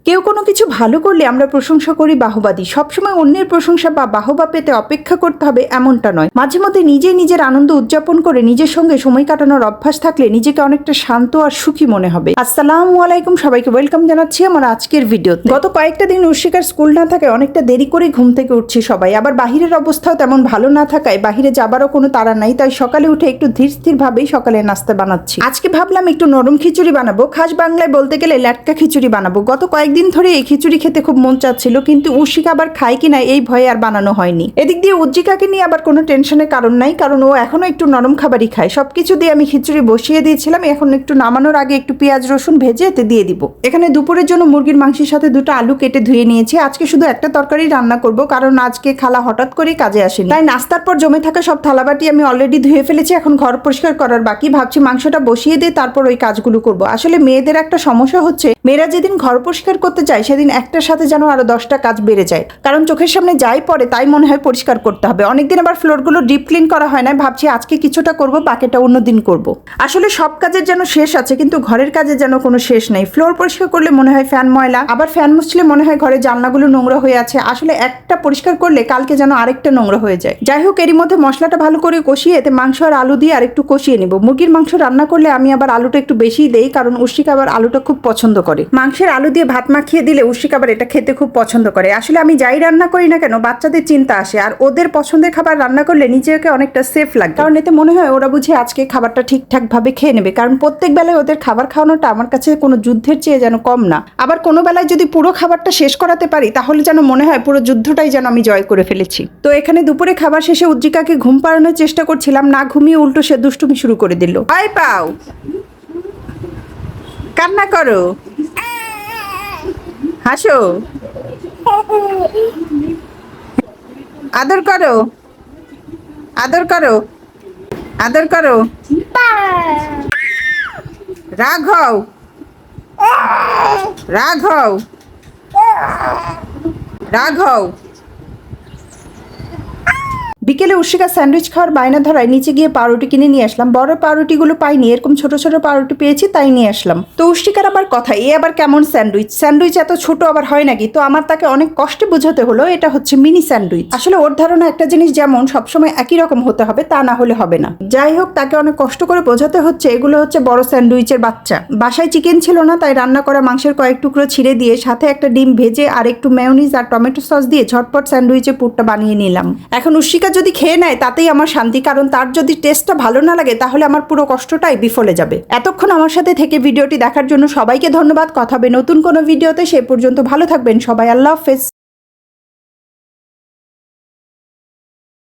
কেউ কোনো কিছু ভালো করলে আমরা প্রশংসা করি, বাহবা দিই। সবসময় অন্যের প্রশংসা বা বাহবা পেতে অপেক্ষা করতে হবে এমনটা নয়। মাঝে মধ্যে নিজের আনন্দ উদযাপন করে নিজের সঙ্গে সময় কাটানোর অভ্যাস থাকলে নিজেকে অনেকটা শান্ত আর সুখী মনে হবে। আসসালামু আলাইকুম, সবাইকে ওয়েলকাম জানাচ্ছি আমার আজকের ভিডিওতে। গত কয়েকটা দিন উর্শিকার স্কুল না থাকে অনেকটা দেরি করে ঘুম থেকে উঠছি সবাই। আবার বাহিরের অবস্থাও তেমন ভালো না থাকায় বাহিরে যাবারও কোনো তাড়া নাই, তাই সকালে উঠে একটু ধীর স্থির ভাবেই সকালে নাস্তা বানাচ্ছি। আজকে ভাবলাম একটু নরম খিচুড়ি বানাবো, খাস বাংলায় বলতে গেলে ল্যাটকা খিচুড়ি বানাবো। গত কয়েকদিন ধরে এই খিচুড়ি খেতে খুব মন চাচ্ছিল, কিন্তু উর্শিকা আবার খায় কিনা এই ভয়ে আর বানানো হয়নি। এদিক দিয়ে উজ্জিকাকে নিয়ে আবার কোনো টেনশনের কারণ নাই, কারণ ও এখনো একটু নরম খাবারই খায়। সবকিছু দিয়ে আমি খিচুড়ি বসিয়ে দিয়েছিলাম, এখন একটু নামানোর আগে একটু পেঁয়াজ রসুন ভেজে এতে দিয়ে দিব। এখানে দুপুরের জন্য মুরগির মাংসের সাথে দুটো আলু কেটে ধুয়ে নিয়েছি। আজকে শুধু একটা তরকারি রান্না করব, কারণ আজকে খালা হঠাৎ করে কাজে আসেনি, তাই নাস্তার পর জমে থাকা সব থালাবাটি আমি অলরেডি ধুয়ে ফেলেছি। এখন ঘর পরিষ্কার করার বাকি। ভাবছি মাংসটা বসিয়ে দিয়ে তারপর ওই কাজগুলো করব। আসলে মেয়েদের একটা সমস্যা হচ্ছে, মেয়েরা যেদিন ঘর পরিষ্কার করতে যায় সেদিন একটার সাথে যেন আরো 10টা কাজ বেড়ে যায়, কারণ চোখের সামনে যাই পড়ে তাই মনে হয় পরিষ্কার করতে হবে। অনেকদিন আবার ফ্লোরগুলো ডিপ ক্লিন করা হয় না, ভাবছি আজকে কিছুটা করব, বাকিটা অন্যদিন করব। আসলে সব কাজের যেন শেষ আছে, কিন্তু ঘরের কাজের যেন কোনো শেষ নেই। ফ্লোর পরিষ্কার করলে মনে হয় ফ্যান ময়লা, আবার ফ্যান মুছলে মনে হয় ঘরের জানলাগুলো নোংরা হয়ে আছে। আসলে একটা পরিষ্কার করলে কালকে যেন আরেকটা নোংরা হয়ে যায়। যাই হোক, এরই মধ্যে মশলাটা ভালো করে কষিয়ে এতে মাংস আর আলু দিয়ে আর একটু কষিয়ে নিব। মুরগির মাংস রান্না করলে আমি আবার আলুটা একটু বেশিই দেই, কারণ উর্শিকা আবার আলুটা খুব পছন্দ করে। মাংসের আলু দিয়ে ভাত মাখিয়ে দিলে উর্শিকা আবার এটা খেতে খুব পছন্দ করে। আসলে আমি যাই রান্না করি না কেন বাচ্চাদের চিন্তা আসে, আর ওদের পছন্দের খাবার রান্না করলে নিজেকে অনেকটা সেফ লাগে, কারণ এতে মনে হয় ওরা বুঝে আজকে খাবারটা ঠিকঠাক ভাবে খেয়ে নেবে। কারণ প্রত্যেক বেলায় ওদের খাবার খাওয়ানোটা আমার কাছে কোনো যুদ্ধের চেয়ে যেন কম না। আবার কোনো বেলায় যদি পুরো খাবারটা শেষ করাতে পারি তাহলে যেন মনে হয় পুরো যুদ্ধটাই যেন আমি জয় করে ফেলেছি। তো এখানে দুপুরে খাবার শেষে উজ্জিকাকে ঘুম পাড়ানোর চেষ্টা করছিলাম, না ঘুমিয়ে উল্টো সে দুষ্টুমি শুরু করে দিল। আয় পাও, কান্না করো, হাসো, আদর করো, আদর করো, আদর করো, রাঘব, রাঘব, রাঘব। বিকেলে উর্শিকা স্যান্ডউইচ খাওয়ার বায়না ধরায় নিচে গিয়ে পাউরুটি কিনে নিয়ে আসলাম। বড় পাউরুটিগুলো পাইনি, এরকম ছোট ছোট পাউরুটি পেয়েছি তাই নিয়ে আসলাম। তো উর্শিকার আবার কথা, এ আবার কেমন স্যান্ডউইচ? স্যান্ডউইচ এত ছোট আবার হয় নাকি? তো আমার তাকে অনেক কষ্টে বোঝাতে হলো এটা হচ্ছে মিনি স্যান্ডউইচ। আসলে ওর ধারণা একটা জিনিস যেমন সবসময় একই রকম হতে হবে, তা না হলে হবে না। যাই হোক, তাকে অনেক কষ্ট করে বোঝাতে হচ্ছে এগুলো হচ্ছে বড় স্যান্ডউইচের বাচ্চা। বাসায় চিকেন ছিল না, তাই রান্না করা মাংসের কয়েক টুকরো ছিঁড়ে দিয়ে সাথে একটা ডিম ভেজে আর একটু মেয়োনিজ আর টমেটো সস দিয়ে ঝটপট স্যান্ডউইচের পুরটা বানিয়ে নিলাম। এখন উর্শিকা যদি খেয়ে নেয় তাতেই আমার শান্তি, কারণ তার যদি টেস্টটা ভালো না লাগে তাহলে আমার পুরো কষ্টটাই বিফলে যাবে। এতক্ষণ আমার সাথে থেকে ভিডিওটি দেখার জন্য সবাইকে ধন্যবাদ। কথা হবে নতুন কোনো ভিডিওতে, সে পর্যন্ত ভালো থাকবেন সবাই। আল্লাহ হাফেজ।